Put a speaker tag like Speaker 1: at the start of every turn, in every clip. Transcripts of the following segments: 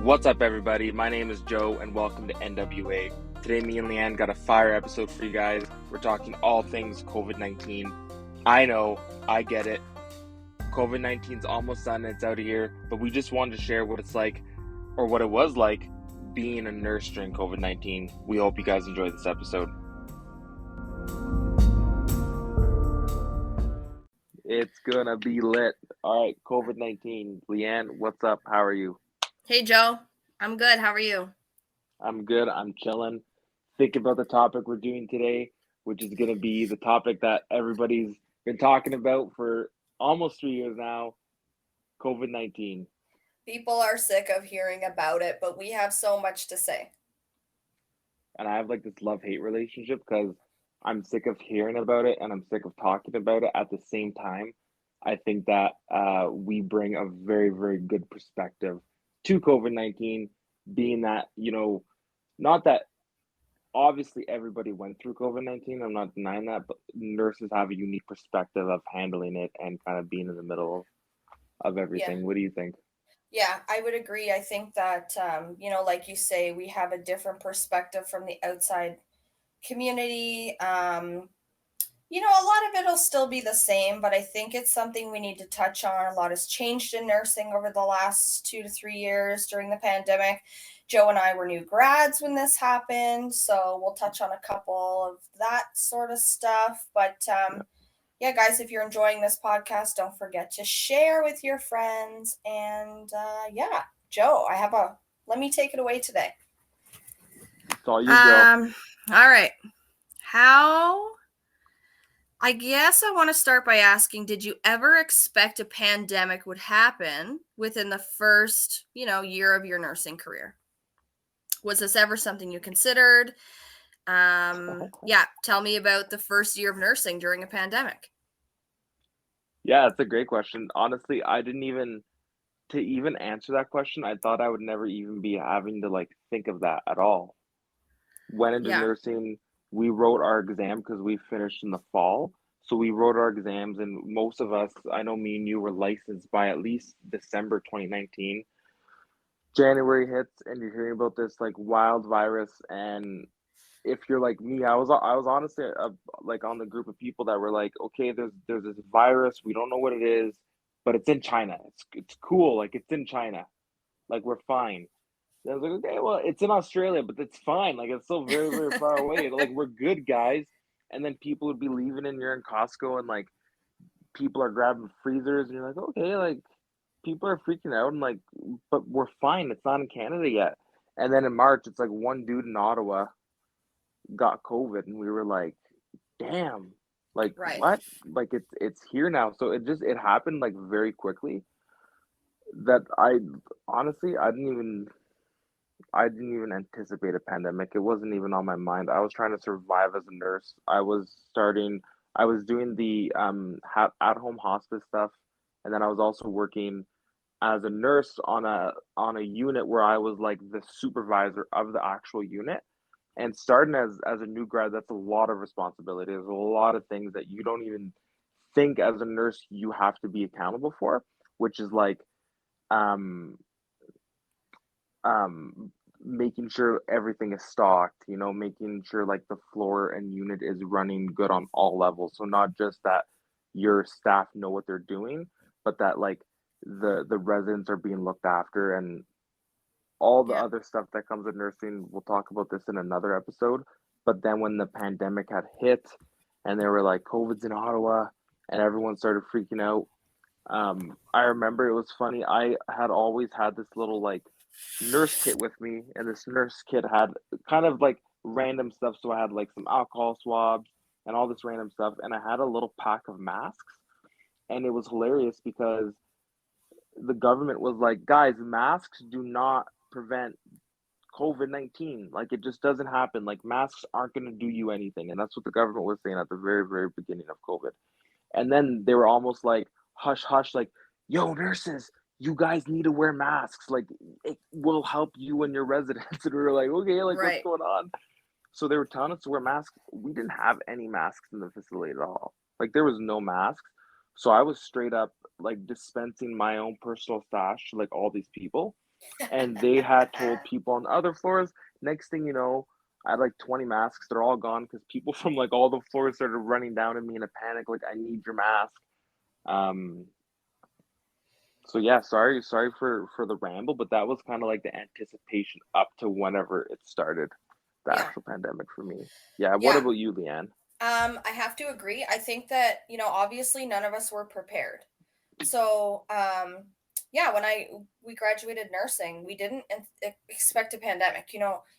Speaker 1: What's up, everybody? My name is Joe, and welcome to NWA. Today, me and Leanne got a fire episode for you guys. We're talking all things COVID-19. I know, I get it. COVID-19's almost done, it's out of here, but we just wanted to share what it's like, or what it was like, being a nurse during COVID-19. We hope you guys enjoy this episode. It's gonna be lit. All right, COVID-19. Leanne, what's up? How are you?
Speaker 2: Hey, Joe. I'm good. How are you?
Speaker 1: I'm good. I'm chilling. Think about the topic we're doing today, which is going to be the topic that everybody's been talking about for almost 3 years now, COVID-19.
Speaker 2: People are sick of hearing about it, but we have so much to say.
Speaker 1: And I have like this love-hate relationship because I'm sick of hearing about it and I'm sick of talking about it at the same time. I think that we bring a very, very good perspective to COVID-19, being that, not that obviously everybody went through COVID-19. I'm not denying that, but nurses have a unique perspective of handling it and kind of being in the middle of everything.
Speaker 2: Yeah.
Speaker 1: What do you think?
Speaker 2: Yeah, I would agree. I think that, like you say, we have a different perspective from the outside community. A lot of it'll still be the same, but I think it's something we need to touch on. A lot has changed in nursing over the last 2 to 3 years during the pandemic. Joe and I were new grads when this happened, so we'll touch on a couple of that sort of stuff. But yeah, guys, if you're enjoying this podcast, don't forget to share with your friends. And yeah, Joe, let me take it away today.
Speaker 1: It's all you, girl.
Speaker 2: All right. I guess I want to start by asking, did you ever expect a pandemic would happen within the first, year of your nursing career? Was this ever something you considered? Yeah, tell me about the first year of nursing during a pandemic.
Speaker 1: Yeah, it's a great question. Honestly, I didn't even answer that question. I thought I would never even be having to like think of that at all. Went into
Speaker 2: Yeah.
Speaker 1: nursing, we wrote our exam because we finished in the fall. So we wrote our exams, and most of us, I know me and you, were licensed by at least December 2019. January hits, and you're hearing about this like wild virus. And if you're like me, I was honestly like on the group of people that were like, okay, there's this virus, we don't know what it is, but it's in China. It's cool, like it's in China, like we're fine. And I was like, okay, well, it's in Australia, but it's fine. Like, it's still very, very far away. Like, we're good, guys. And then people would be leaving, and you're in Costco, and like people are grabbing freezers, and you're like, okay, like people are freaking out, and like, but we're fine. It's not in Canada yet. And then in March, it's like one dude in Ottawa got COVID, and we were like, damn, like
Speaker 2: Right.
Speaker 1: what? Like it's here now. So it happened like very quickly that I honestly I didn't even anticipate a pandemic. It wasn't even on my mind. I was trying to survive as a nurse. I was doing the at home hospice stuff, and then I was also working as a nurse on a unit where I was like the supervisor of the actual unit. And starting as a new grad, that's a lot of responsibility. There's a lot of things that you don't even think as a nurse you have to be accountable for, which is like um making sure everything is stocked, making sure like the floor and unit is running good on all levels. So not just that your staff know what they're doing, but that like the residents are being looked after, and all the
Speaker 2: Yeah.
Speaker 1: other stuff that comes with nursing. We'll talk about this in another episode. But then when the pandemic had hit and they were like, COVID's in Ottawa, and everyone started freaking out, I remember it was funny. I had always had this little like nurse kit with me, and this nurse kit had kind of like random stuff. So I had like some alcohol swabs and all this random stuff, and I had a little pack of masks. And it was hilarious because the government was like, guys, masks do not prevent COVID-19. Like, it just doesn't happen. Like, masks aren't going to do you anything. And that's what the government was saying at the very, very beginning of COVID. And then they were almost like, hush, hush, like, yo, nurses, you guys need to wear masks. Like, it will help you and your residents. And we were like, okay, like, what's
Speaker 2: Right.
Speaker 1: going on? So they were telling us to wear masks. We didn't have any masks in the facility at all. Like, there was no masks. So I was straight up like dispensing my own personal stash to like all these people. and they had told people on the other floors. Next thing you know, I had like 20 masks. They're all gone because people from like all the floors started running down at me in a panic, like, I need your mask. Um, so yeah, sorry for the ramble, but that was kind of like the anticipation up to whenever it started, the
Speaker 2: Yeah.
Speaker 1: actual pandemic for me. Yeah, what
Speaker 2: Yeah.
Speaker 1: about you, Leanne?
Speaker 2: I have to agree. I think that, obviously none of us were prepared. So, yeah, when we graduated nursing, we didn't expect a pandemic.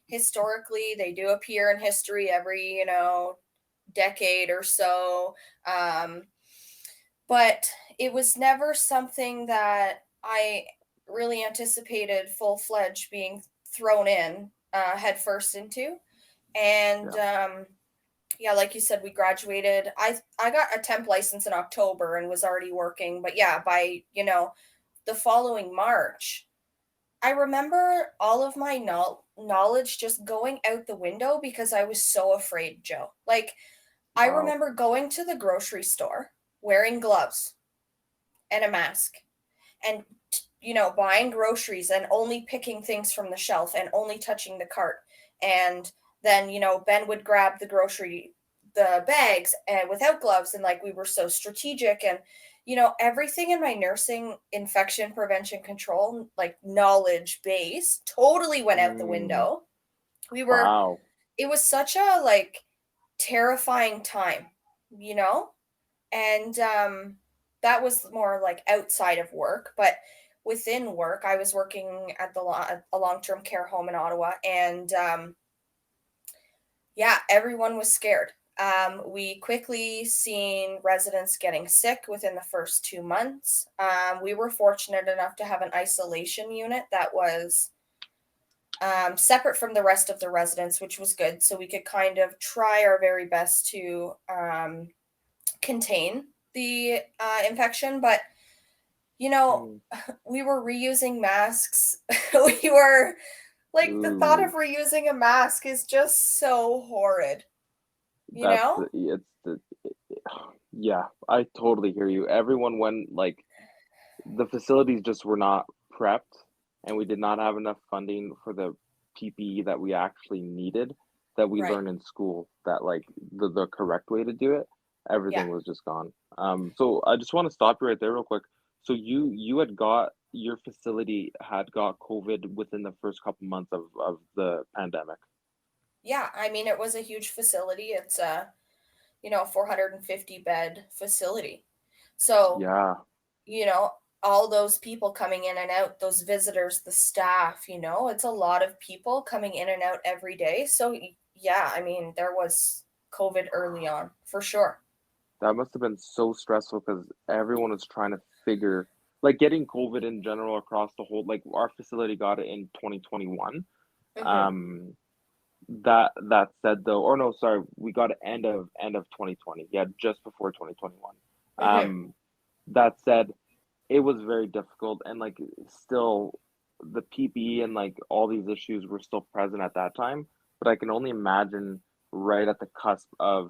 Speaker 2: Historically, they do appear in history every, decade or so. Um, but it was never something that I really anticipated full-fledged being thrown in head first into. And
Speaker 1: Yeah.
Speaker 2: yeah, like you said, we graduated. I got a temp license in October and was already working, but yeah, by, the following March, I remember all of my knowledge just going out the window because I was so afraid, Joe. Like, I
Speaker 1: Wow.
Speaker 2: remember going to the grocery store, wearing gloves and a mask, and buying groceries and only picking things from the shelf and only touching the cart. And then Ben would grab the bags and without gloves, and like we were so strategic. And everything in my nursing infection prevention control, like knowledge base, totally went out the
Speaker 1: Mm,
Speaker 2: window. we were
Speaker 1: wow.
Speaker 2: it was such a like terrifying time, you know and that was more like outside of work. But within work, I was working at a long-term care home in Ottawa. And yeah, everyone was scared. We quickly seen residents getting sick within the first 2 months. We were fortunate enough to have an isolation unit that was separate from the rest of the residents, which was good, so we could kind of try our very best to contain the infection. But you know,
Speaker 1: Mm,
Speaker 2: we were reusing masks. We were like, the thought of
Speaker 1: ooh,
Speaker 2: reusing a mask is just so horrid, you
Speaker 1: that's
Speaker 2: know?
Speaker 1: the it's the yeah, I totally hear you. Everyone went like the facilities just were not prepped, and we did not have enough funding for the PPE that we actually needed, that we
Speaker 2: Right.
Speaker 1: learned in school, that like the correct way to do it.
Speaker 2: Yeah.
Speaker 1: Everything was just gone. So I just want to stop you right there real quick. So you had got your facility had got COVID within the first couple months of the pandemic.
Speaker 2: Yeah. I mean, it was a huge facility. It's a, 450 bed facility. So,
Speaker 1: Yeah,
Speaker 2: you know, all those people coming in and out, those visitors, the staff, it's a lot of people coming in and out every day. So, yeah, I mean, there was COVID early on for sure.
Speaker 1: that must have been so stressful because everyone was trying to figure, like, getting COVID in general across the whole, like, our facility got it in 2021.
Speaker 2: Hmm.
Speaker 1: Um, that said though, or no, sorry, we got it end of 2020. Yeah, just before 2021.
Speaker 2: Hmm.
Speaker 1: That said, it was very difficult, and like still the PPE and like all these issues were still present at that time. But I can only imagine right at the cusp of,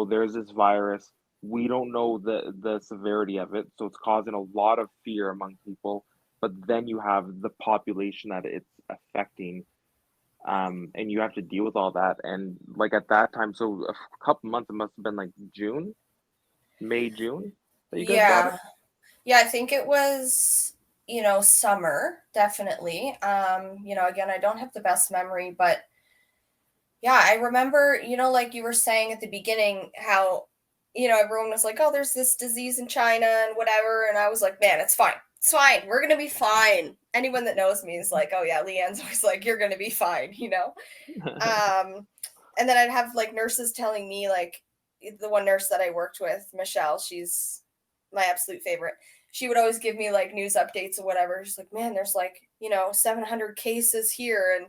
Speaker 1: there's this virus. We don't know the severity of it, so it's causing a lot of fear among people. But then you have the population that it's affecting, and you have to deal with all that. And like at that time, so a couple months, it must have been like June, May, June that you guys got it.
Speaker 2: Yeah. Yeah, I think it was, summer, definitely. Again, I don't have the best memory, but yeah, I remember, like you were saying at the beginning, how, everyone was like, oh, there's this disease in China and whatever. And I was like, man, it's fine. It's fine. We're going to be fine. Anyone that knows me is like, oh, yeah, Leanne's always like, you're going to be fine. Um, and then I'd have like nurses telling me, like, the one nurse that I worked with, Michelle, she's my absolute favorite. She would always give me like news updates or whatever. She's like, man, there's like, 700 cases here. And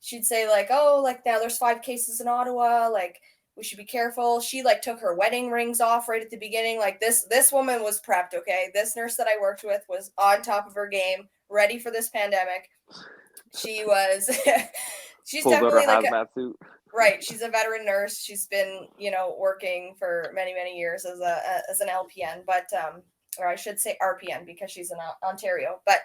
Speaker 2: she'd say, like, oh, like now there's 5 cases in Ottawa. Like, we should be careful. She like took her wedding rings off right at the beginning. Like, this woman was prepped, okay? This nurse that I worked with was on top of her game, ready for this pandemic. She was she's
Speaker 1: Pulls out her
Speaker 2: definitely like a
Speaker 1: hazmat suit.
Speaker 2: right. She's a veteran nurse. She's been, working for many, many years as an LPN, but or I should say RPN because she's in Ontario. But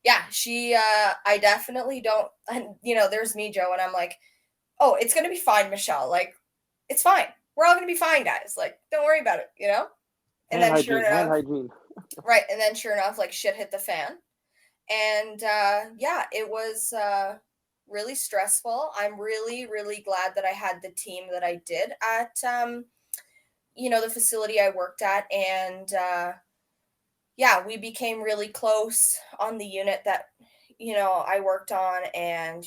Speaker 2: Yeah, she I definitely don't, and there's me, Joe, and I'm like, "Oh, it's going to be fine, Michelle. Like it's fine. We're all going to be fine, guys. Like don't worry about it." And then sure
Speaker 1: Hand
Speaker 2: enough,
Speaker 1: hygiene.
Speaker 2: right, and then sure enough, like shit hit the fan. And yeah, it was really stressful. I'm really, really glad that I had the team that I did at the facility I worked at. And yeah, we became really close on the unit that I worked on. And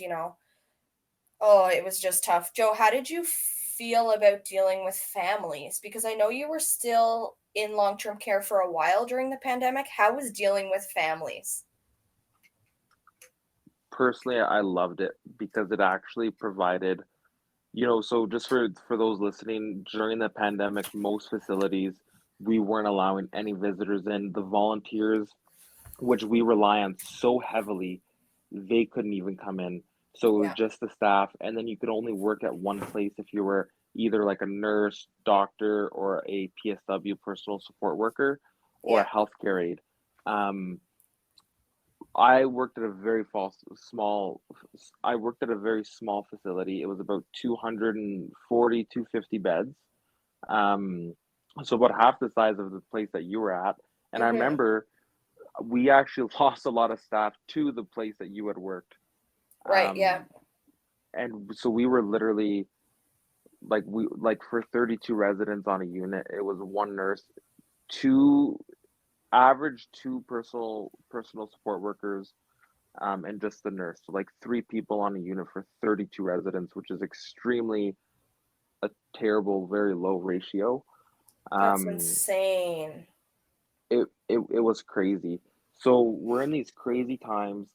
Speaker 2: oh, it was just tough. Joe, how did you feel about dealing with families? Because I know you were still in long-term care for a while during the pandemic. How was dealing with families?
Speaker 1: Personally, I loved it because it actually provided, so just for those listening, during the pandemic, most facilities, we weren't allowing any visitors in. The volunteers, which we rely on so heavily, they couldn't even come in. So it was
Speaker 2: Yeah,
Speaker 1: just the staff, and then you could only work at one place if you were either like a nurse, doctor, or a PSW, personal support worker, or a
Speaker 2: yeah,
Speaker 1: healthcare aide. Um, I worked at a very small. I worked at a very small facility. It was about 240, 250 beds. Um, so about half the size of the place that you were at. And I
Speaker 2: mm-hmm.
Speaker 1: remember we actually lost a lot of staff to the place that you had worked.
Speaker 2: Right, yeah.
Speaker 1: Um, and so we were literally like for 32 residents on a unit, it was one nurse, two two personal support workers, and just the nurse. So like three people on a unit for 32 residents, which is extremely a terrible, very low ratio.
Speaker 2: That's
Speaker 1: Um,
Speaker 2: insane.
Speaker 1: it was crazy. So we're in these crazy times.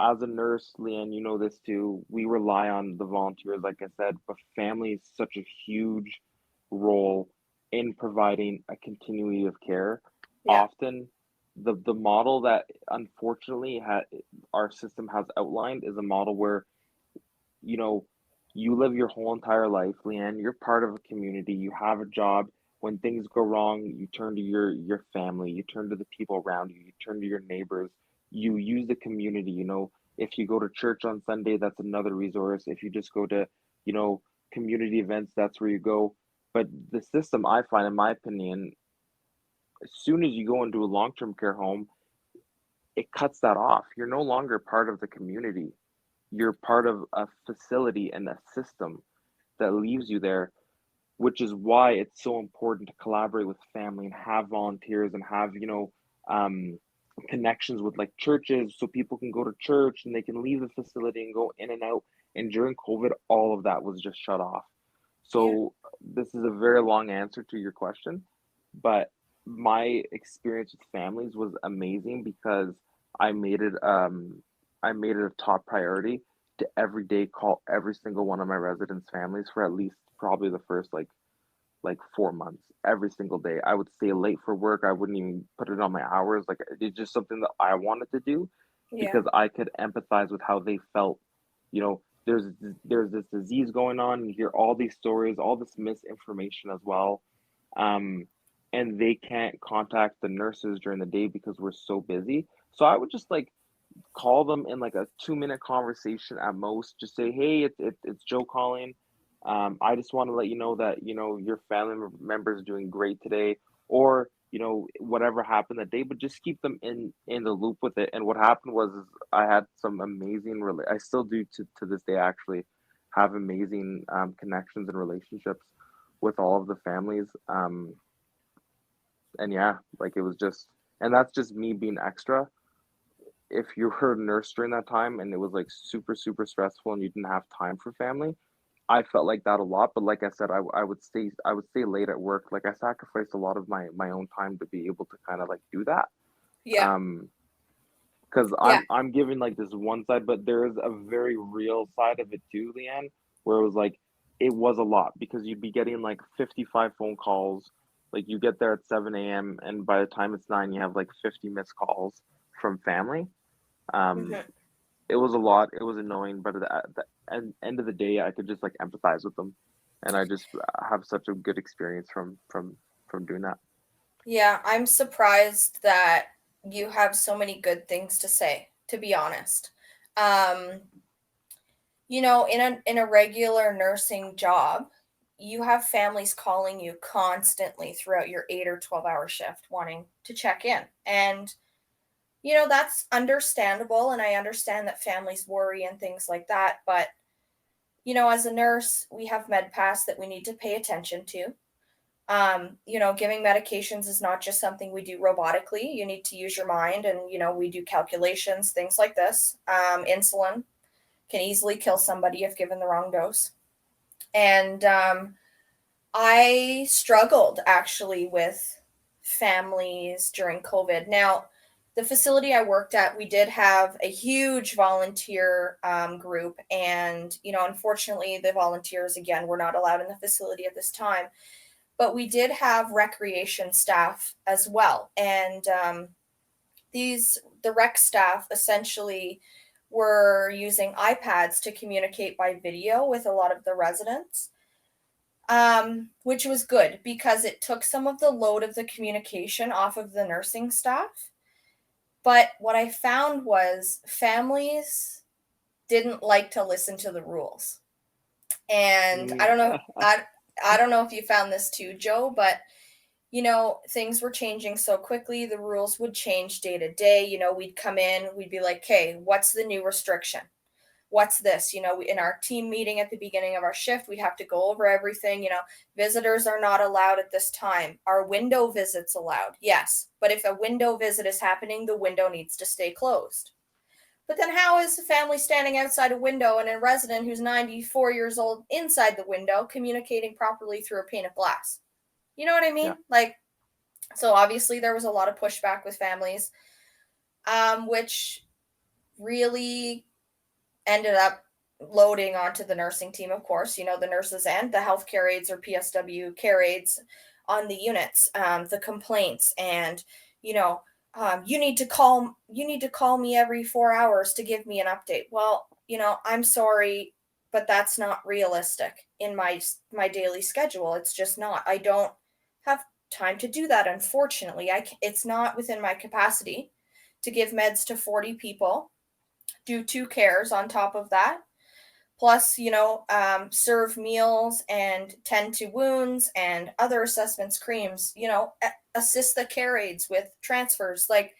Speaker 1: As a nurse, Leanne, you know this too. We rely on the volunteers, like I said, but family is such a huge role in providing a continuity of care.
Speaker 2: Yeah.
Speaker 1: Often, the model that unfortunately our system has outlined is a model where you know, you live your whole entire life, Leanne. You're part of a community. You have a job. When things go wrong, you turn to your family. You turn to the people around you. You turn to your neighbors. You use the community. If you go to church on Sunday, that's another resource. If you just go to, you know, community events, that's where you go. But the system, I find, in my opinion, as soon as you go into a long-term care home, it cuts that off. You're no longer part of the community. You're part of a facility and a system that leaves you there, which is why it's so important to collaborate with family and have volunteers and have, um, connections with like churches so people can go to church and they can leave the facility and go in and out. And during COVID, all of that was just shut off.
Speaker 2: Yeah.
Speaker 1: So this is a very long answer to your question, but my experience with families was amazing because I made it um I made it a top priority to every day call every single one of my residents' families for at least probably the first like 4 months. Every single day I would stay late for work. I wouldn't even put it on my hours. Like it's just something that I wanted to do
Speaker 2: Yeah.
Speaker 1: because I could empathize with how they felt. There's this disease going on. You hear all these stories, all this misinformation as well, um, and they can't contact the nurses during the day because we're so busy. So I would just like call them in like a 2 minute conversation at most. Just say, hey, it's Joe calling. I just want to let you know that your family member is doing great today, or whatever happened that day. But just keep them in the loop with it. And what happened was is I had some amazing. I still do to this day actually have amazing connections and relationships with all of the families. And yeah, like it was just, and that's just me being extra. If you were a nurse during that time and it was like super super stressful and you didn't have time for family, I felt like that a lot. But like I said, I would stay late at work. Like I sacrificed a lot of my own time to be able to kind of like do that.
Speaker 2: Yeah.
Speaker 1: um because
Speaker 2: Yeah.
Speaker 1: I'm giving like this one side, but there is a very real side of it too, Leanne, where it was like it was a lot because you'd be getting like 55 phone calls. Like you get there at 7 a.m. and by the time it's 9, you have like 50 missed calls from family. um
Speaker 2: Hmm.
Speaker 1: it was a lot. It was annoying, but at the end of the day, I could just like empathize with them, and I just have such a good experience from doing that.
Speaker 2: Yeah. I'm surprised that you have so many good things to say, to be honest. Um, in a regular nursing job, you have families calling you constantly throughout your 8 or 12-hour shift wanting to check in. And that's understandable, and I understand that families worry and things like that, but as a nurse, we have med pass that we need to pay attention to. Giving medications is not just something we do robotically. You need to use your mind, and we do calculations, things like this. Insulin can easily kill somebody if given the wrong dose. And I struggled actually with families during COVID. Now, the facility I worked at, we did have a huge volunteer group. And, unfortunately, the volunteers, again, were not allowed in the facility at this time. But we did have recreation staff as well. And the rec staff essentially were using iPads to communicate by video with a lot of the residents, which was good because it took some of the load of the communication off of the nursing staff. But what I found was families didn't like to listen to the rules. And I
Speaker 1: Mm,
Speaker 2: don't know, I don't know if you found this too, Joe, but things were changing so quickly. The rules would change day to day. We'd come in, we'd be like, okay, what's the new restriction? What's this? In our team meeting at the beginning of our shift, we'd have to go over everything. Visitors are not allowed at this time. Are window visits allowed? Yes. But if a window visit is happening, the window needs to stay closed. But then how is a family standing outside a window and a resident who's 94 years old inside the window communicating properly through a pane of glass? You know what I
Speaker 1: yeah,
Speaker 2: mean? So obviously there was a lot of pushback with families, which really ended up loading onto the nursing team, of course, the nurses and the healthcare aides or PSW care aides on the units, the complaints, and, you need to call me every 4 hours to give me an update. Well, I'm sorry, but that's not realistic in my daily schedule. It's just not. I don't have time to do that. Unfortunately, it's not within my capacity to give meds to 40 people, do 2 cares on top of that, plus serve meals and tend to wounds and other assessments, creams, assist the care aides with transfers. Like,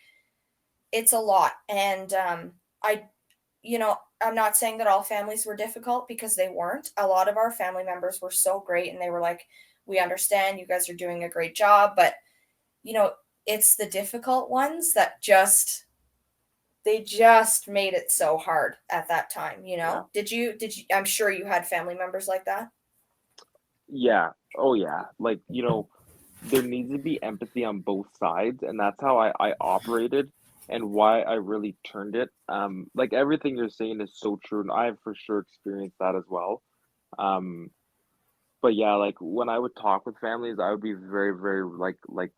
Speaker 2: it's a lot. And I'm not saying that all families were difficult, because they weren't. A lot of our family members were so great, and they were like, we understand, you guys are doing a great job, but you know it's the difficult ones that just made it so hard at that time.
Speaker 1: yeah,
Speaker 2: Did you I'm sure you had family members like that.
Speaker 1: yeah. Oh yeah. Like, there needs to be empathy on both sides, and that's how I operated and why I really turned it. Like everything you're saying is so true, and I've for sure experienced that as well. Um, but yeah, like when I would talk with families, I would be very, very like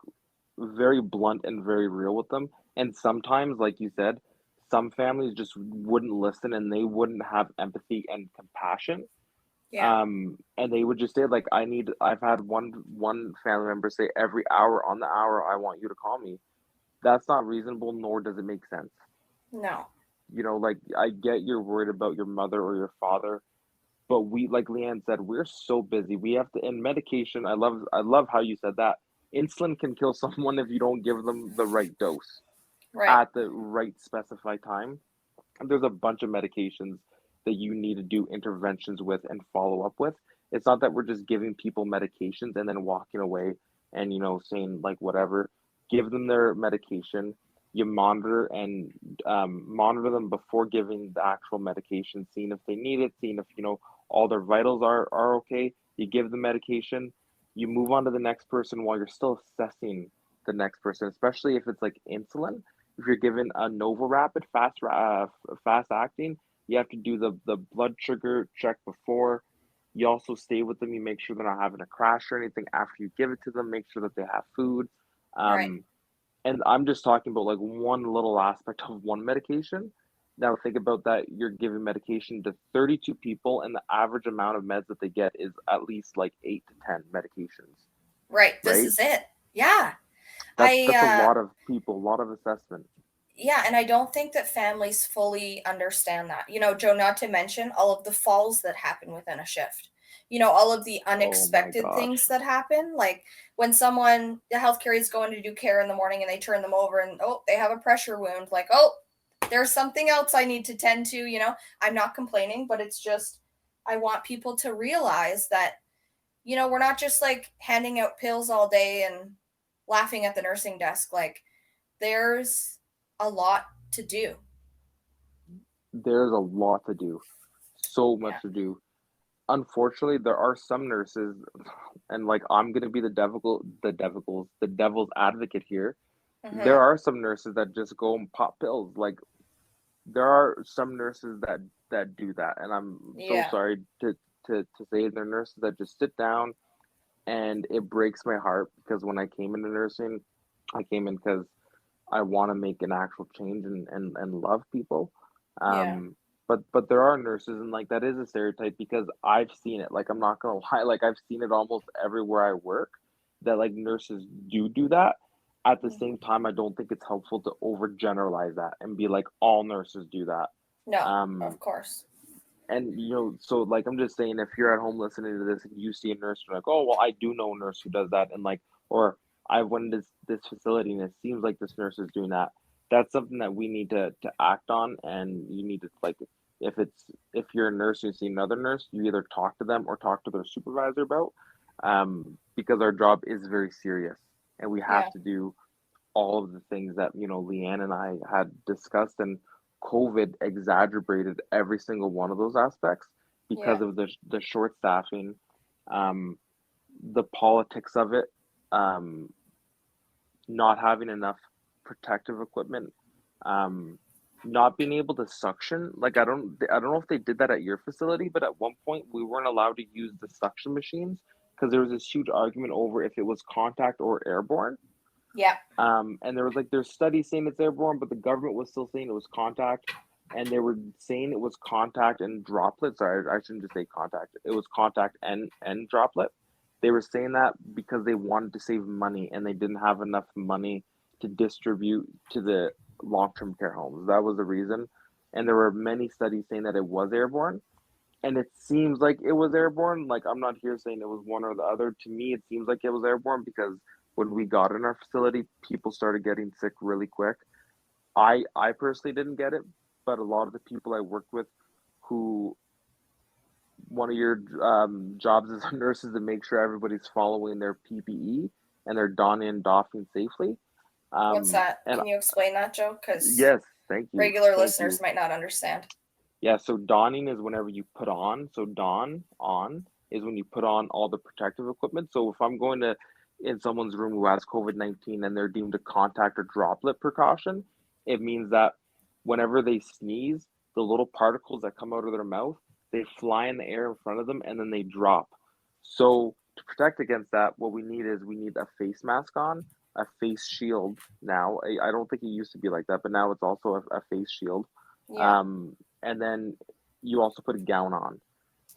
Speaker 1: very blunt and very real with them. And sometimes, like you said, some families just wouldn't listen and they wouldn't have empathy and compassion.
Speaker 2: Yeah.
Speaker 1: And they would just say like, I've had one family member say every hour on the hour, I want you to call me. That's not reasonable, nor does it make sense.
Speaker 2: No.
Speaker 1: Like I get you're worried about your mother or your father, but we, like Leanne said, we're so busy. We have to, and medication, I love how you said that. Insulin can kill someone if you don't give them the right dose
Speaker 2: Right.
Speaker 1: at the right specified time. And there's a bunch of medications that you need to do interventions with and follow up with. It's not that we're just giving people medications and then walking away and saying like whatever. Give them their medication. You monitor them before giving the actual medication, seeing if they need it, seeing if all their vitals are okay. You give the medication. You move on to the next person while you're still assessing the next person, especially if it's like insulin. If you're given a Nova Rapid fast acting, you have to do the blood sugar check before. You also stay with them. You make sure they're not having a crash or anything after you give it to them. Make sure that they have food.
Speaker 2: Right.
Speaker 1: Um, and I'm just talking about like one little aspect of one medication. Now think about that. You're giving medication to 32 people, and the average amount of meds that they get is at least like 8 to 10 medications,
Speaker 2: Right. This
Speaker 1: right?
Speaker 2: is it. Yeah.
Speaker 1: That's a
Speaker 2: I
Speaker 1: lot of people, a lot of assessment.
Speaker 2: Yeah, and I don't think that families fully understand that. Joe, not to mention all of the falls that happen within a shift. All of the
Speaker 1: Oh my
Speaker 2: unexpected things
Speaker 1: gosh.
Speaker 2: that happen, like when the healthcare is going to do care in the morning and they turn them over and oh, they have a pressure wound, like, oh, there's something else I need to tend to. I'm not complaining, but it's just I want people to realize that, we're not just like handing out pills all day and laughing at the nursing desk. Like there's a lot to do.
Speaker 1: There's a lot to do. So
Speaker 2: Yeah.
Speaker 1: much to do. Unfortunately, there are some nurses, and like I'm gonna be the devil's advocate here. There
Speaker 2: Mhm.
Speaker 1: are some nurses that just go and pop pills. Like there are some nurses that do that, and I'm so
Speaker 2: Yeah.
Speaker 1: sorry to say there are nurses that just sit down, and it breaks my heart because when I came into nursing, I came in because I want to make an actual change and love people.
Speaker 2: Yeah.
Speaker 1: But there are nurses and like that is a stereotype because I've seen it. Like I'm not gonna lie, like I've seen it almost everywhere I work that like nurses do that. At the same
Speaker 2: Mhm.
Speaker 1: time, I don't think it's helpful to overgeneralize that and be like all nurses do that.
Speaker 2: No,
Speaker 1: Um,
Speaker 2: of course.
Speaker 1: and so like I'm just saying, if you're at home listening to this and you see a nurse, you're like, oh well, I do know a nurse who does that, and like, or I went to this facility and it seems like this nurse is doing that. That's something that we need to act on, and you need to like, if you're a nurse and you see another nurse, you either talk to them or talk to their supervisor about, because our job is very serious, and we have
Speaker 2: Yeah.
Speaker 1: to do all of the things that Leanne and I had discussed, and COVID exacerbated every single one of those aspects because
Speaker 2: Yeah.
Speaker 1: of the short staffing, um, the politics of it, um, not having enough protective equipment, um, not being able to suction. Like I don't know if they did that at your facility, but at one point we weren't allowed to use the suction machines because there was this huge argument over if it was contact or airborne.
Speaker 2: Yeah.
Speaker 1: And there was like there's studies saying it's airborne, but the government was still saying it was contact, and they were saying it was contact and droplet. Sorry, I shouldn't just say contact. It was contact and droplet. They were saying that because they wanted to save money and they didn't have enough money to distribute to the long-term care homes. That was the reason. And there were many studies saying that it was airborne. And it seems like it was airborne. Like I'm not here saying it was one or the other. To me, it seems like it was airborne because when we got in our facility, people started getting sick really quick. I personally didn't get it, but a lot of the people I worked with, who one of your jobs as a nurse is to make sure everybody's following their PPE and they're donning and doffing safely.
Speaker 2: What's that?
Speaker 1: And
Speaker 2: Can you explain that, Joe? Because
Speaker 1: yes, thank you,
Speaker 2: regular
Speaker 1: thank
Speaker 2: listeners
Speaker 1: you.
Speaker 2: might not understand.
Speaker 1: Yeah, so donning is whenever you put on. So don on is when you put on all the protective equipment. So if I'm going to in someone's room who has COVID-19 and they're deemed a contact or droplet precaution, it means that whenever they sneeze, the little particles that come out of their mouth, they fly in the air in front of them and then they drop. So to protect against that, what we need a face mask on, a face shield now. I don't think it used to be like that, but now it's also a face shield.
Speaker 2: Yeah.
Speaker 1: Um, and then you also put a gown on,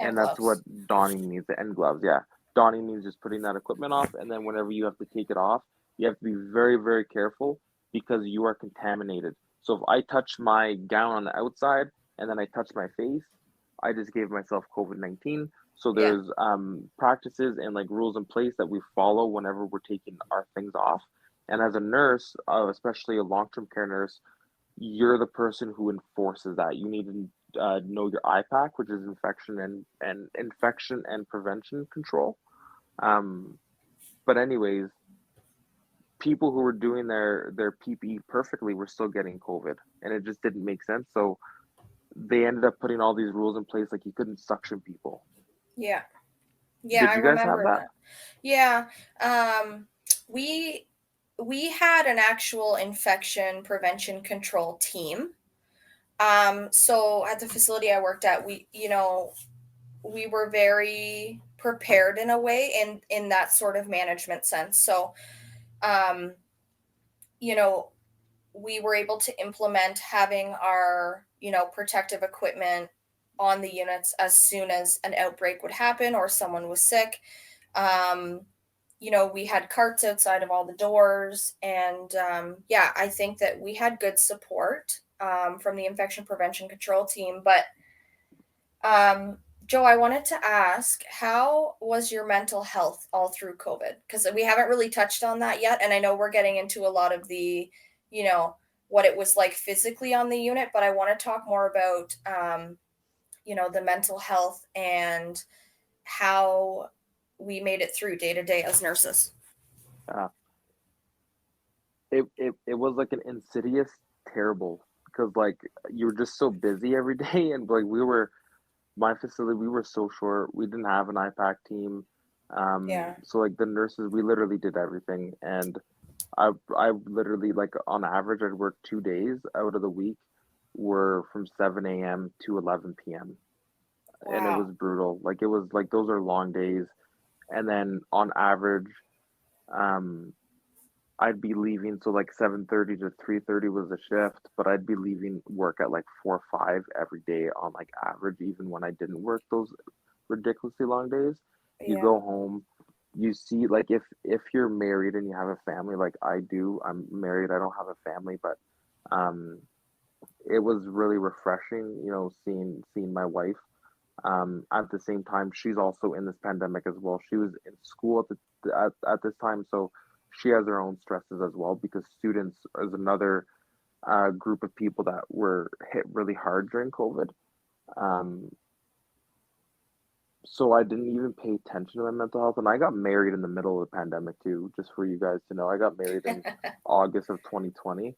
Speaker 2: And
Speaker 1: and that's what
Speaker 2: gloves.
Speaker 1: donning means. The end gloves, yeah. Donning means just putting that equipment off, and then whenever you have to take it off, you have to be very, very careful because you are contaminated. So if I touch my gown on the outside and then I touch my face, I just gave myself COVID-19. So
Speaker 2: Yeah.
Speaker 1: there's practices and like rules in place that we follow whenever we're taking our things off. And as a nurse, especially a long-term care nurse, you're the person who enforces that. You need to know your IPAC, which is infection and prevention control. Um, but anyways, people who were doing their PPE perfectly were still getting COVID, and it just didn't make sense. So they ended up putting all these rules in place, like you couldn't suction people.
Speaker 2: Yeah. Yeah,
Speaker 1: Did
Speaker 2: I
Speaker 1: you guys have
Speaker 2: remember
Speaker 1: that?
Speaker 2: that. Yeah. Um we we had an actual infection prevention control team. So at the facility I worked at, we were very prepared in a way in that sort of management sense. So, um, you know, we were able to implement having our, protective equipment on the units as soon as an outbreak would happen or someone was sick. Um, we had carts outside of all the doors. And yeah, I think that we had good support from the infection prevention control team. But Joe, I wanted to ask, how was your mental health all through COVID? Because we haven't really touched on that yet. And I know we're getting into a lot of the, you know, what it was like physically on the unit, but I want to talk more about, the mental health and how we made it through day to day as nurses.
Speaker 1: Uh, it was like an insidious, terrible because like you were just so busy every day, and like my facility, we were so short. We didn't have an IPAC team.
Speaker 2: Yeah.
Speaker 1: So like the nurses, we literally did everything. And I literally like on average I'd work 2 days out of the week were from 7 a.m. to 11 p.m. And it was
Speaker 2: Wow.
Speaker 1: brutal. Like it was like those are long days. And then on average, um I'd be leaving, so like 7:30 to 3:30 was a shift, but I'd be leaving work at like 4 or 5 every day on like average, even when I didn't work those ridiculously long days. You
Speaker 2: Yeah.
Speaker 1: go home, you see like if you're married and you have a family like I do, I'm married, I don't have a family, but um it was really refreshing, seeing my wife. At the same time, she's also in this pandemic as well. She was in school at this time, so she has her own stresses as well because students is another group of people that were hit really hard during COVID. Um, so I didn't even pay attention to my mental health, and I got married in the middle of the pandemic too. Just for you guys to know, I got married in August of 2020.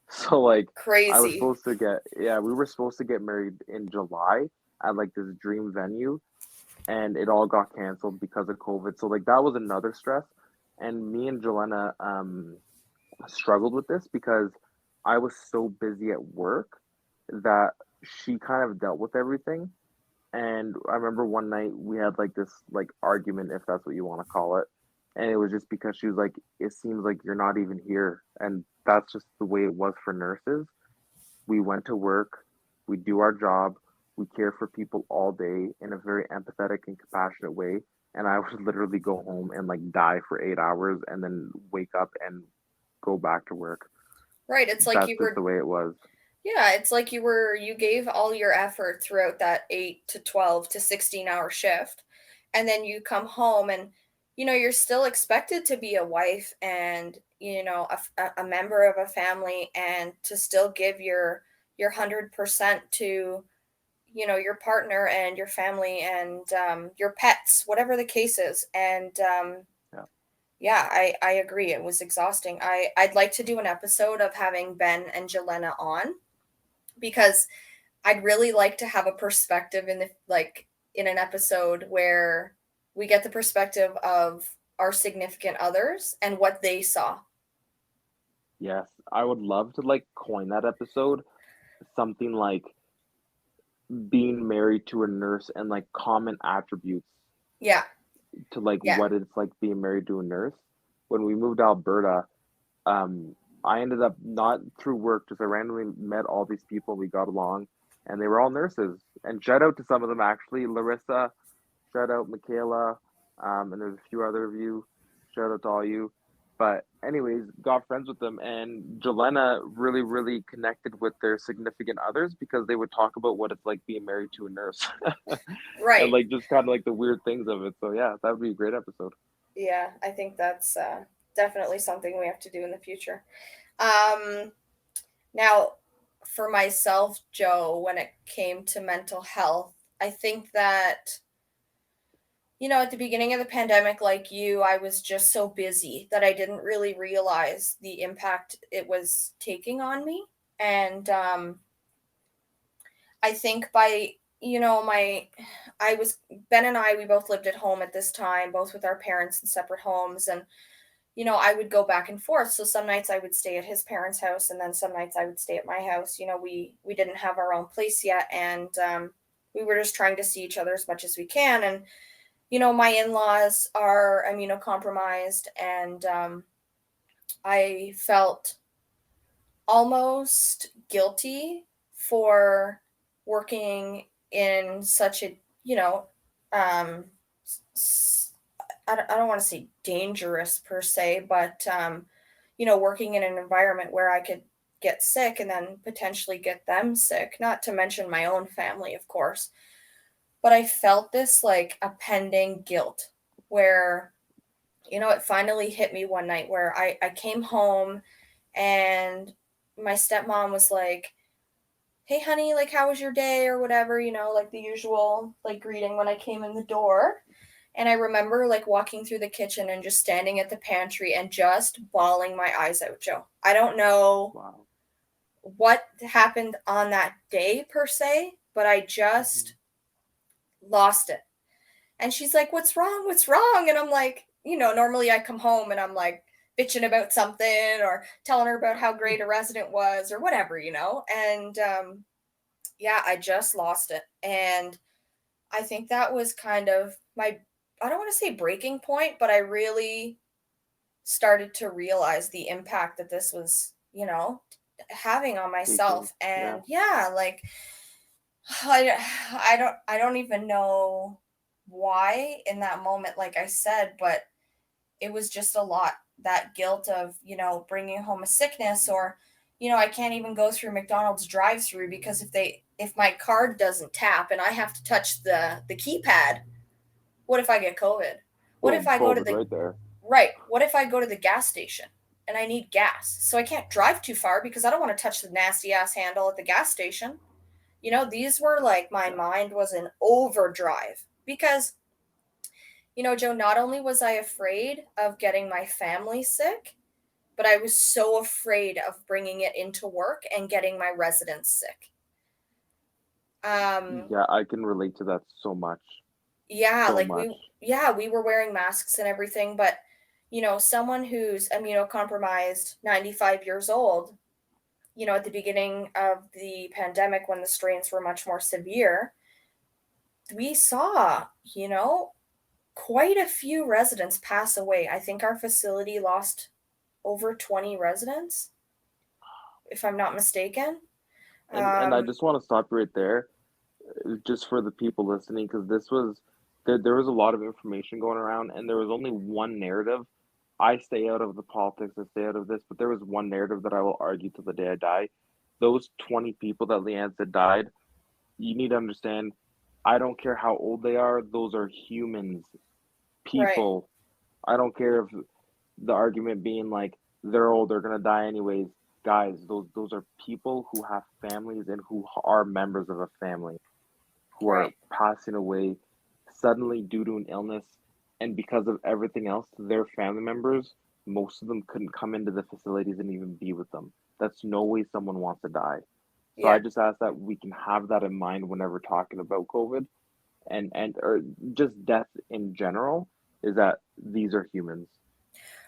Speaker 1: So like,
Speaker 2: Crazy.
Speaker 1: we were supposed to get married in July at like this dream venue, and it all got canceled because of COVID. So like that was another stress. And me and Jelena struggled with this because I was so busy at work that she kind of dealt with everything. And I remember one night we had like this like argument, if that's what you want to call it. And it was just because she was like, it seems like you're not even here. And that's just the way it was for nurses. We went to work, we do our job, we care for people all day in a very empathetic and compassionate way. And I would literally go home and like die for 8 hours and then wake up and go back to work.
Speaker 2: Right. It's like
Speaker 1: That's
Speaker 2: you
Speaker 1: just the
Speaker 2: were,
Speaker 1: way it was.
Speaker 2: yeah, it's like you gave all your effort throughout that 8 to 12 to 16-hour shift. And then you come home and, you're still expected to be a wife and, a member of a family and to still give your 100% to, your partner and your family and your pets, whatever the case is. And
Speaker 1: Yeah.
Speaker 2: yeah, I agree. It was exhausting. I'd like to do an episode of having Ben and Jelena on because I'd really like to have a perspective in an episode where we get the perspective of our significant others and what they saw.
Speaker 1: Yes. I would love to like coin that episode something like being married to a nurse and like common attributes
Speaker 2: Yeah,
Speaker 1: to like
Speaker 2: yeah.
Speaker 1: what it's like being married to a nurse. When we moved to Alberta, um, I ended up not through work, just I randomly met all these people. We got along, and they were all nurses. And shout out to some of them actually, Larissa. Shout out Michaela, and there's a few other of you. Shout out to all you. But anyways, got friends with them, and Jelena really, really connected with their significant others because they would talk about what it's like being married to a nurse, and
Speaker 2: Right.
Speaker 1: like just kind of like the weird things of it. So yeah, that would be a great episode.
Speaker 2: Yeah, I think that's definitely something we have to do in the future. Um, Now, for myself, Joe, when it came to mental health, I think that, at the beginning of the pandemic, like you, I was just so busy that I didn't really realize the impact it was taking on me. And I think by, I was, Ben and I, we both lived at home at this time, both with our parents in separate homes. And I would go back and forth. So some nights I would stay at his parents' house, and then some nights I would stay at my house. We didn't have our own place yet, and we were just trying to see each other as much as we can. And my in-laws are immunocompromised, and I felt almost guilty for working in such a um, I don't want to say dangerous per se, but working in an environment where I could get sick and then potentially get them sick, not to mention my own family, of course. But I felt this like a pending guilt where, it finally hit me one night where I came home and my stepmom was like, "Hey, honey, like, how was your day?" or whatever, like the usual, like, greeting when I came in the door. And I remember like walking through the kitchen and just standing at the pantry and just bawling my eyes out, Joe. I don't know
Speaker 1: Wow.
Speaker 2: what happened on that day per se, but I
Speaker 1: Hmm.
Speaker 2: just lost it. And she's like, "What's wrong? What's wrong?" And I'm like, normally I come home and I'm like bitching about something or telling her about how great a resident was or whatever, And yeah, I just lost it. And I think that was kind of my, I don't want to say breaking point, but I really started to realize the impact that this was, having on
Speaker 1: Taking.
Speaker 2: myself.
Speaker 1: Yeah.
Speaker 2: And yeah, like I I don't even know why in that moment, like I said, but it was just a lot. That guilt of, bringing home a sickness, or I can't even go through McDonald's drive-through because if my card doesn't tap and I have to touch the keypad, what if I get COVID? What if
Speaker 1: Boom,
Speaker 2: I go to
Speaker 1: COVID
Speaker 2: the
Speaker 1: right there.
Speaker 2: Right. What if I go to the gas station and I need gas? So I can't drive too far because I don't want to touch the nasty ass handle at the gas station. These were like my
Speaker 1: Yeah.
Speaker 2: mind was in overdrive because, Joe, not only was I afraid of getting my family sick, but I was so afraid of bringing it into work and getting my residents sick. Um,
Speaker 1: Yeah, I can relate to that so much.
Speaker 2: yeah,
Speaker 1: So
Speaker 2: like
Speaker 1: much.
Speaker 2: we were wearing masks and everything, but someone who's immunocompromised, 95 years old, at the beginning of the pandemic when the strains were much more severe, we saw, quite a few residents pass away. I think our facility lost over 20 residents, if I'm not mistaken.
Speaker 1: And I
Speaker 2: Um,
Speaker 1: just want to stop you right there, just for the people listening, because there was a lot of information going around, and there was only one narrative. I stay out of the politics, I stay out of this, but there was one narrative that I will argue till the day I die. Those 20 people that Leanne said died, you need to understand, I don't care how old they are, those are humans,
Speaker 2: right,
Speaker 1: people. I don't care if the argument being like they're old, they're gonna die anyways. Guys, those are people who have families and who are members of a family who are
Speaker 2: right.
Speaker 1: passing away suddenly due to an illness, and because of everything else, their family members, most of them couldn't come into the facilities and even be with them. That's no way someone wants to die. So I
Speaker 2: Yeah.
Speaker 1: just ask that we can have that in mind whenever talking about COVID and or just death in general, is that these are humans.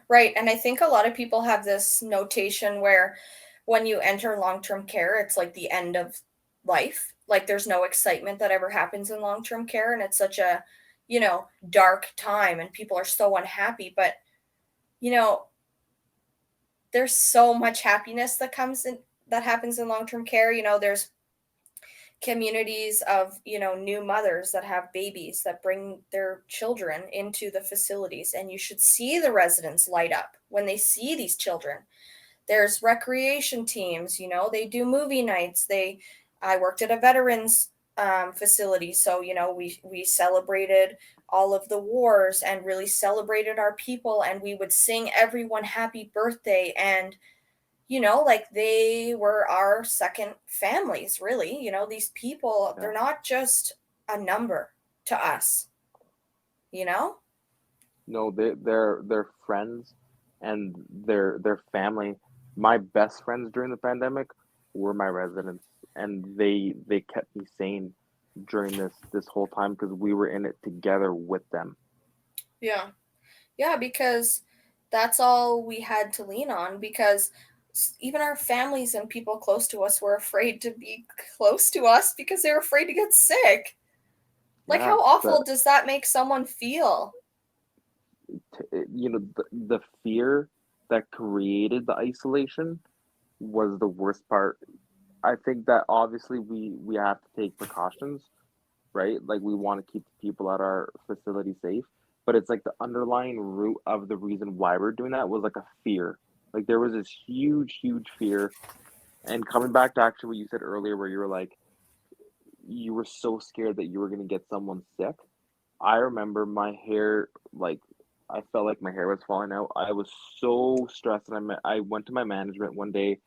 Speaker 2: Right. And I think a lot of people have this notation where when you enter long term care, it's like the end of life. Like there's no excitement that ever happens in long term care. And it's such a, dark time and people are so unhappy. But, you know, there's so much happiness that happens in long term care. There's communities of new mothers that have babies that bring their children into the facilities, and you should see the residents light up when they see these children. There's recreation teams, they do movie nights. I worked at a veterans facility, so we celebrated all of the wars and really celebrated our people, and we would sing everyone happy birthday. And like they were our second families, really. These people,
Speaker 1: Yeah.
Speaker 2: they're not just a number to us, you know?
Speaker 1: No, they're friends and their family. My best friends during the pandemic were my residents, and they kept me sane during this whole time because we were in it together with them.
Speaker 2: Yeah. Yeah, because that's all we had to lean on because even our families and people close to us were afraid to be close to us because they were afraid to get sick. Like,
Speaker 1: Yeah,
Speaker 2: how
Speaker 1: the
Speaker 2: awful does that make someone feel?
Speaker 1: the fear that created the isolation was the worst part. I think that obviously we have to take precautions, right? Like we want to keep the people at our facility safe. but it's like the underlying root of the reason why we're doing that was like a fear. Like there was this huge fear. And coming back to actually what you said earlier, where you were like, you were so scared that you were going to get someone sick. I remember my hair, like, I felt like my hair was falling out. I was so stressed, and I went to my management one day,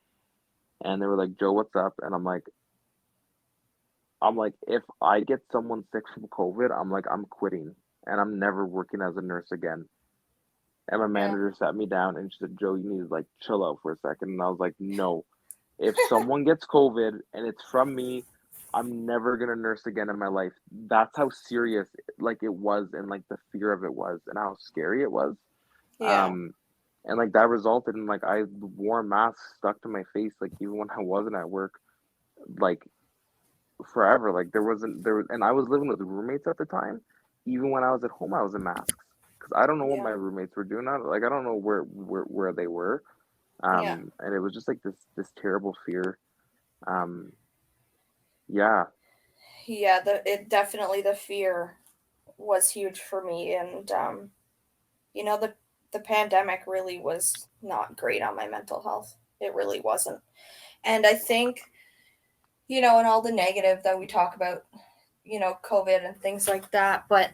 Speaker 1: and they were like, "Joe, what's up?" And I'm like, if I get someone sick from COVID, I'm like, I'm quitting, and I'm never working as a nurse again. And my
Speaker 2: Yeah.
Speaker 1: manager sat me down and she said, "Joe, you need to like chill out for a second." And I was like, "No, if someone gets COVID and it's from me, I'm never gonna nurse again in my life." That's how serious like it was, and like the fear of it was, and how scary it was.
Speaker 2: Yeah.
Speaker 1: Um, and like that resulted in like I wore a mask stuck to my face, like even when I wasn't at work, like forever. Like and I was living with roommates at the time. Even when I was at home, I was in masks because I don't know what
Speaker 2: Yeah.
Speaker 1: my roommates were doing. Like I don't know where they were.
Speaker 2: Yeah.
Speaker 1: And it was just like this terrible fear. Um, yeah,
Speaker 2: Yeah, it definitely, the fear was huge for me, and you know, the pandemic really was not great on my mental health. It really wasn't. And I think, you know, and all the negative that we talk about, you know, COVID and things like that, but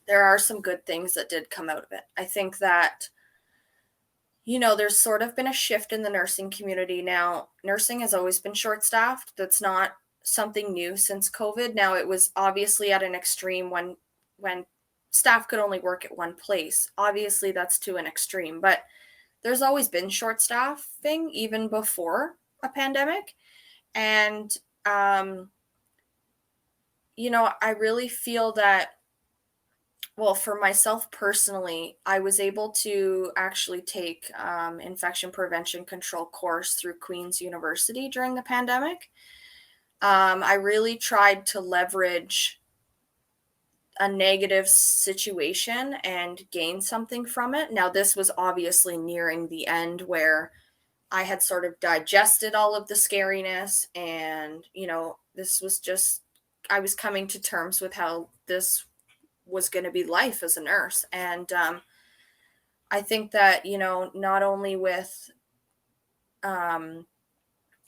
Speaker 2: there are some good things that did come out of it. I think that, you know, there's sort of been a shift in the nursing community now. Nursing has always been short staffed. That's not something new since COVID. Now, it was obviously at an extreme when staff could only work at one place. Obviously that's to an extreme, but there's always been short staffing even before a pandemic. And um you know, I really feel that, well, for myself personally, I was able to actually take infection prevention control course through Queen's University during the pandemic. I really tried to leverage a negative situation and gain something from it. Now, this was obviously nearing the end where I had sort of digested all of the scariness, and, you know, this was just, I was coming to terms with how this was going to be life as a nurse. And I think that, you know, not only with, um,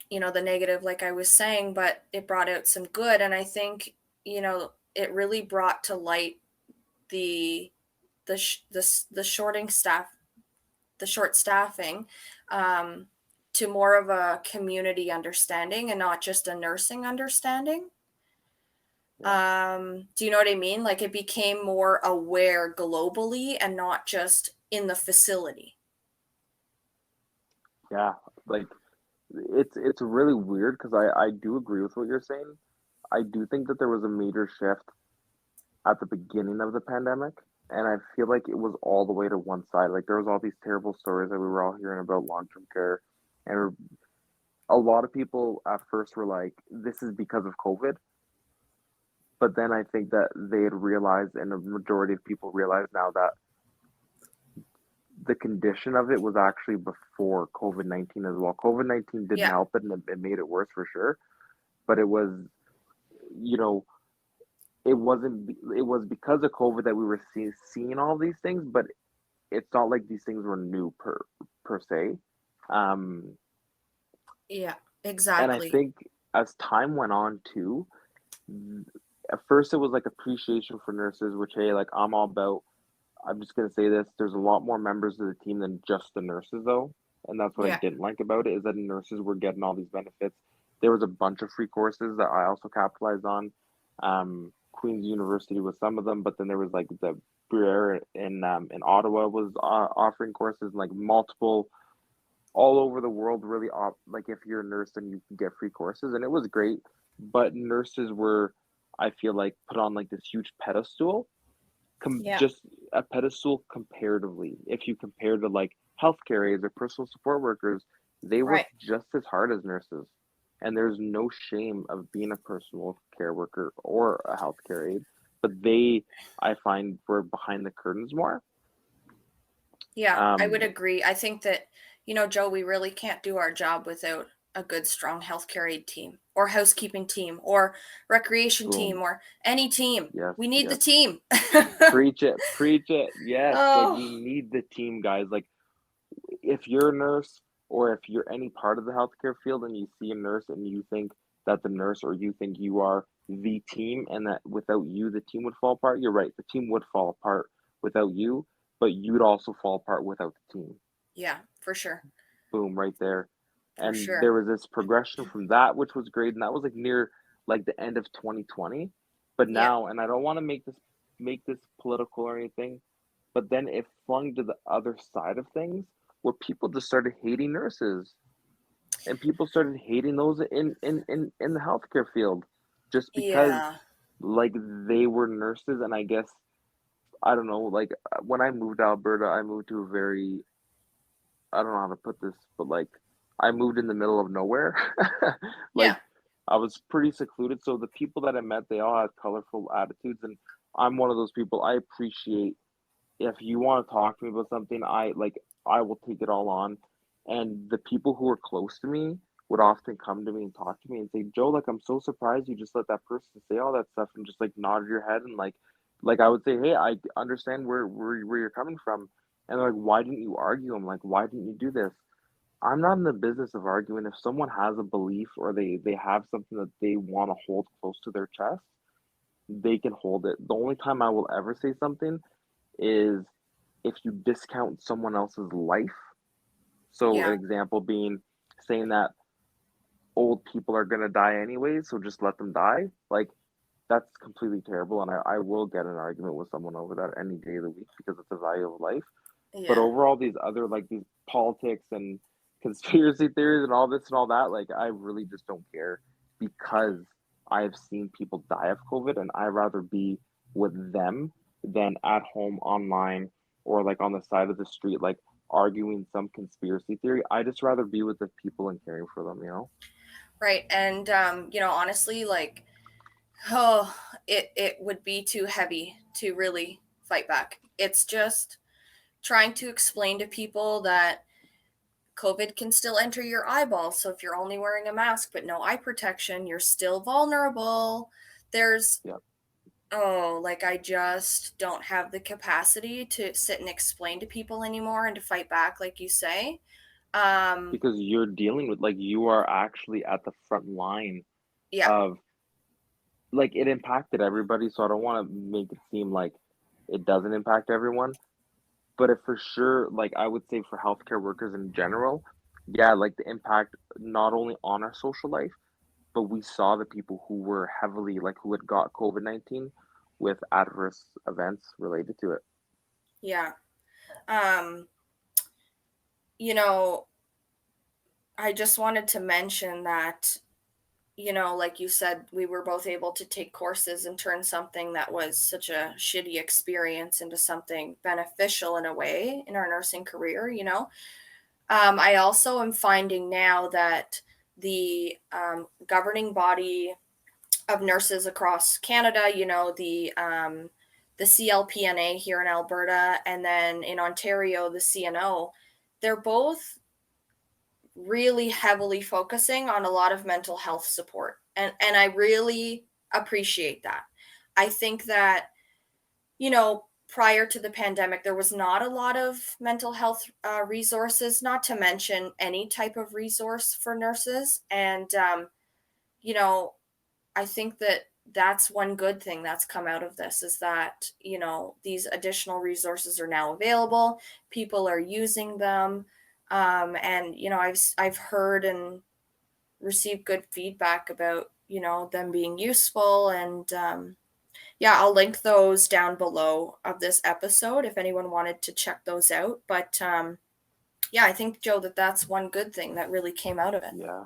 Speaker 2: you know, the negative, like I was saying, but it brought out some good. And I think, you know, it really brought to light the, the shorting staff, the short staffing, um, to more of a community understanding and not just a nursing understanding.
Speaker 1: yeah,
Speaker 2: Do you know what I mean? Like it became more aware globally and not just in the facility.
Speaker 1: yeah. Like it's really weird because I do agree with what you're saying. I do think that there was a major shift at the beginning of the pandemic, and I feel like it was all the way to one side. Like there was all these terrible stories that we were all hearing about long-term care, and a lot of people at first were like, "This is because of COVID," but then I think that they had realized, and the majority of people realize now that the condition of it was actually before COVID-19 as well. COVID-19 didn't
Speaker 2: Yeah.
Speaker 1: help it, and it made it worse for sure. But it was, you know, it wasn't. It was because of COVID that we were seeing all these things, but it's not like these things were new per se. Um,
Speaker 2: Yeah,
Speaker 1: and I
Speaker 2: exactly.
Speaker 1: think as time went on too, at first it was like appreciation for nurses, which hey, like I'm all about. I'm just gonna say this: there's a lot more members of the team than just the nurses, though, and that's what I
Speaker 2: Yeah.
Speaker 1: didn't like about it is that nurses were getting all these benefits. There was a bunch of free courses that I also capitalized on. Queen's University was some of them, but then there was like the Briere in Ottawa was offering courses, like multiple all over the world. Really, like if you're a nurse, then you can get free courses, and it was great. But nurses were, I feel like, put on like this huge pedestal
Speaker 2: Yeah.
Speaker 1: just a pedestal comparatively. If you compare to like healthcare aides or personal support workers, they work
Speaker 2: Right.
Speaker 1: just as hard as nurses. And there's no shame of being a personal care worker or a healthcare aide, but they, I find, were behind the curtains more.
Speaker 2: Yeah, I would
Speaker 1: Um,
Speaker 2: agree. I think that, you know, Joe, we really can't do our job without a good, strong healthcare aid team or housekeeping team or recreation team
Speaker 1: Boom.
Speaker 2: or any team.
Speaker 1: Yes,
Speaker 2: We need the
Speaker 1: yes.
Speaker 2: team.
Speaker 1: Preach it, preach it. Yes, like
Speaker 2: Oh,
Speaker 1: we need the team, guys. Like if you're a nurse or if you're any part of the healthcare field and you see a nurse and you think that the nurse or you think you are the team and that without you the team would fall apart, you're right. The team would fall apart without you, but you'd also fall apart without the team.
Speaker 2: yeah, for sure.
Speaker 1: Boom, right there.
Speaker 2: For
Speaker 1: And
Speaker 2: sure.
Speaker 1: there was this progression from that, which was great, and that was like near like the end of 2020. But
Speaker 2: Yeah.
Speaker 1: now, and I don't want to make this political or anything, but then it flung to the other side of things where people just started hating nurses and people started hating those in the healthcare field just because
Speaker 2: Yeah.
Speaker 1: like they were nurses. And I guess I don't know, like when I moved to Alberta, I moved to a very, I don't know how to put this, but like I moved in the middle of nowhere.
Speaker 2: Yeah.
Speaker 1: Like I was pretty secluded. So the people that I met, they all had colorful attitudes. And I'm one of those people. I appreciate if you want to talk to me about something, I will take it all on. And the people who are close to me would often come to me and talk to me and say, Joe, like I'm so surprised you just let that person say all that stuff and just like nod your head and like I would say, hey, I understand where you're coming from. And they're like, why didn't you argue? I'm like, why didn't you do this? I'm not in the business of arguing. If someone has a belief or they have something that they want to hold close to their chest, they can hold it. The only time I will ever say something is if you discount someone else's life. So an
Speaker 2: Yeah.
Speaker 1: example being saying that old people are gonna die anyway, so just let them die. Like that's completely terrible, and I will get an argument with someone over that any day of the week because it's the value of life. But
Speaker 2: Yeah.
Speaker 1: overall, these other like these politics and conspiracy theories and all this and all that, like I really just don't care because I've seen people die of COVID, and I'd rather be with them than at home online or like on the side of the street, like arguing some conspiracy theory. I just rather be with the people and caring for them, you know?
Speaker 2: Right. And honestly, like, oh, it would be too heavy to really fight back. It's just trying to explain to people that COVID can still enter your eyeball. So if you're only wearing a mask but no eye protection, you're still vulnerable. There's,
Speaker 1: Yeah.
Speaker 2: oh, like I just don't have the capacity to sit and explain to people anymore and to fight back, like you say. Um,
Speaker 1: Because you're dealing with like you are actually at the front line
Speaker 2: yeah,
Speaker 1: of like it impacted everybody, so I don't want to make it seem like it doesn't impact everyone. But if for sure, like I would say for healthcare workers in general, yeah, like the impact not only on our social life, but we saw the people who were heavily like who had got COVID-19 with adverse events related to it.
Speaker 2: yeah. Um, you know, I just wanted to mention that, like you said, we were both able to take courses and turn something that was such a shitty experience into something beneficial in a way in our nursing career. I also am finding now that the governing body of nurses across Canada, the CLPNA here in Alberta, and then in Ontario, the CNO, they're both really heavily focusing on a lot of mental health support. And I really appreciate that. I think that, prior to the pandemic, there was not a lot of mental health resources, not to mention any type of resource for nurses. And, you know, I think that that's one good thing that's come out of this is that, these additional resources are now available. People are using them. And, I've heard and received good feedback about, them being useful. And yeah, I'll link those down below of this episode if anyone wanted to check those out. But yeah, I think, Joe, that's one good thing that really came out of it.
Speaker 1: Yeah.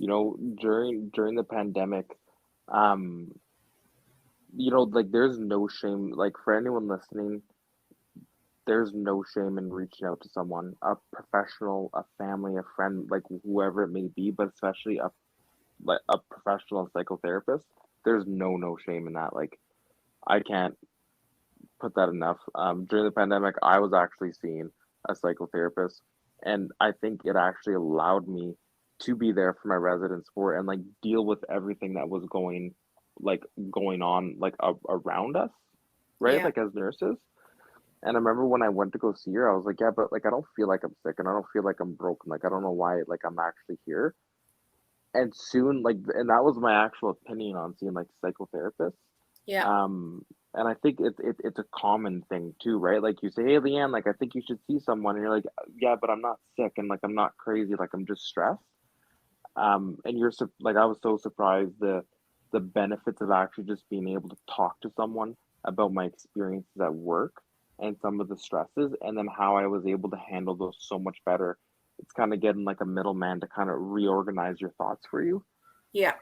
Speaker 1: During the pandemic, um, like there's no shame, like for anyone listening, there's no shame in reaching out to someone, a professional, a family, a friend, like whoever it may be, but especially a professional psychotherapist. There's no shame in that. Like I can't put that enough. During the pandemic, I was actually seeing a psychotherapist, and I think it actually allowed me to be there for my residents for and like deal with everything that was going on like around us, right?
Speaker 2: Yeah.
Speaker 1: Like as nurses. And I remember when I went to go see her, I was like, yeah, but like I don't feel like I'm sick and I don't feel like I'm broken. Like I don't know why like I'm actually here. And soon, like, and that was my actual opinion on seeing like psychotherapists.
Speaker 2: Yeah.
Speaker 1: Um, and I think it's a common thing too, right? Like you say, hey, Leanne, like I think you should see someone, and you're like, yeah, but I'm not sick, and like I'm not crazy, like I'm just stressed. And like I was so surprised the benefits of actually just being able to talk to someone about my experiences at work and some of the stresses, and then how I was able to handle those so much better. It's kind of getting like a middleman to kind of reorganize your thoughts for you.
Speaker 2: Yeah.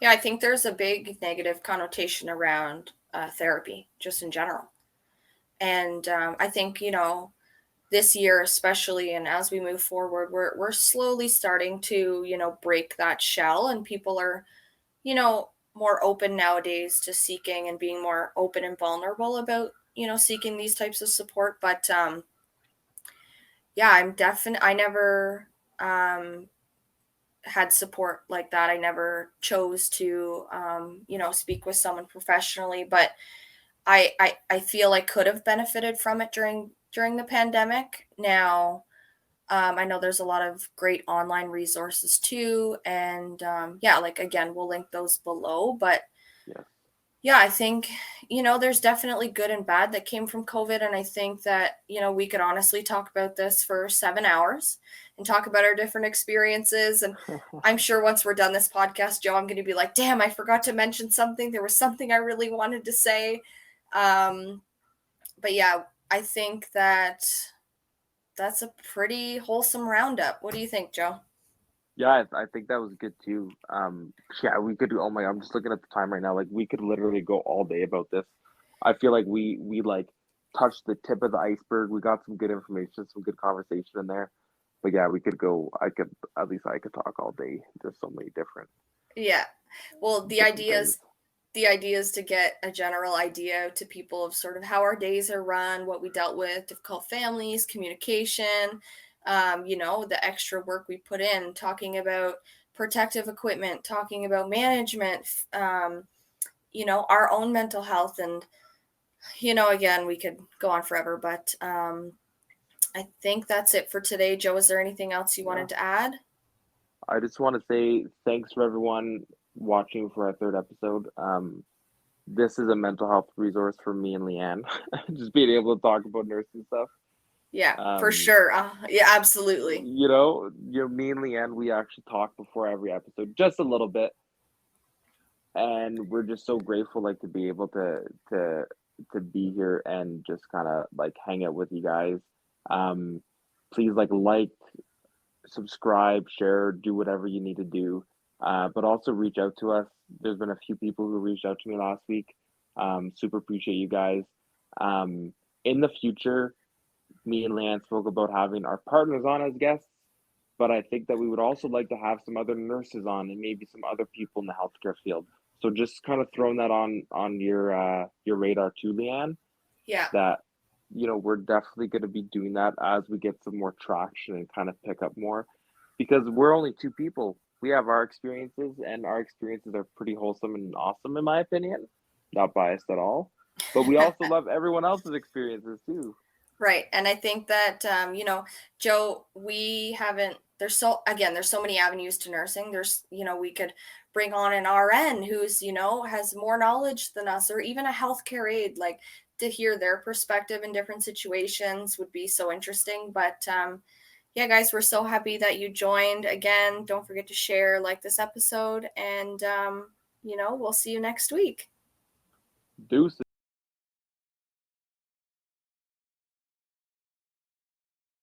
Speaker 2: Yeah. I think there's a big negative connotation around therapy just in general. And I think, this year especially, and as we move forward, we're slowly starting to, break that shell, and people are, more open nowadays to seeking and being more open and vulnerable about, seeking these types of support. But yeah, I never had support like that. I never chose to, speak with someone professionally, but I feel I could have benefited from it during the pandemic. Now, I know there's a lot of great online resources too, and yeah, like again, we'll link those below. But
Speaker 1: Yeah.
Speaker 2: yeah, I think, there's definitely good and bad that came from COVID. And I think that, we could honestly talk about this for 7 hours and talk about our different experiences. And I'm sure once we're done this podcast, Joe, I'm going to be like, damn, I forgot to mention something. There was something I really wanted to say. Um, but yeah, I think that that's a pretty wholesome roundup. What do you think, Joe?
Speaker 1: Yeah, I think that was good too. Yeah, we could do. Oh my, I'm just looking at the time right now. Like we could literally go all day about this. I feel like we like touched the tip of the iceberg. We got some good information, some good conversation in there. But yeah, we could go. I could at least I could talk all day. There's so many
Speaker 2: Yeah. Well,
Speaker 1: different things.
Speaker 2: the idea is to get a general idea to people of sort of how our days are run, what we dealt with, difficult families, communication, the extra work we put in, talking about protective equipment, talking about management, our own mental health. And, again, we could go on forever, but I think that's it for today. Joe, is there anything else you
Speaker 1: Yeah,
Speaker 2: wanted to add?
Speaker 1: I just want to say thanks for everyone watching for our third episode. This is a mental health resource for me and Leanne. Just being able to talk about nursing stuff.
Speaker 2: Yeah, for
Speaker 1: Um,
Speaker 2: sure. Yeah, absolutely.
Speaker 1: me and Leanne, we actually talk before every episode, just a little bit, and we're just so grateful, like, to be able to be here and just kind of like hang out with you guys. Um, Please like, subscribe, share, do whatever you need to do. But also reach out to us. There's been a few people who reached out to me last week. Super appreciate you guys. In the future, me and Leanne spoke about having our partners on as guests, but I think that we would also like to have some other nurses on and maybe some other people in the healthcare field. So just kind of throwing that on your radar too, Leanne,
Speaker 2: Yeah.
Speaker 1: that we're definitely going to be doing that as we get some more traction and kind of pick up more, because we're only two people. We have our experiences, and our experiences are pretty wholesome and awesome in my opinion. Not biased at all, but we also love everyone else's experiences too.
Speaker 2: Right. And I think that, Joe, there's so many avenues to nursing. We could bring on an RN who's, has more knowledge than us, or even a healthcare aide, like to hear their perspective in different situations would be so interesting. But, yeah, guys, we're so happy that you joined again. Don't forget to share, like this episode, and, we'll see you next week.
Speaker 1: Deuces.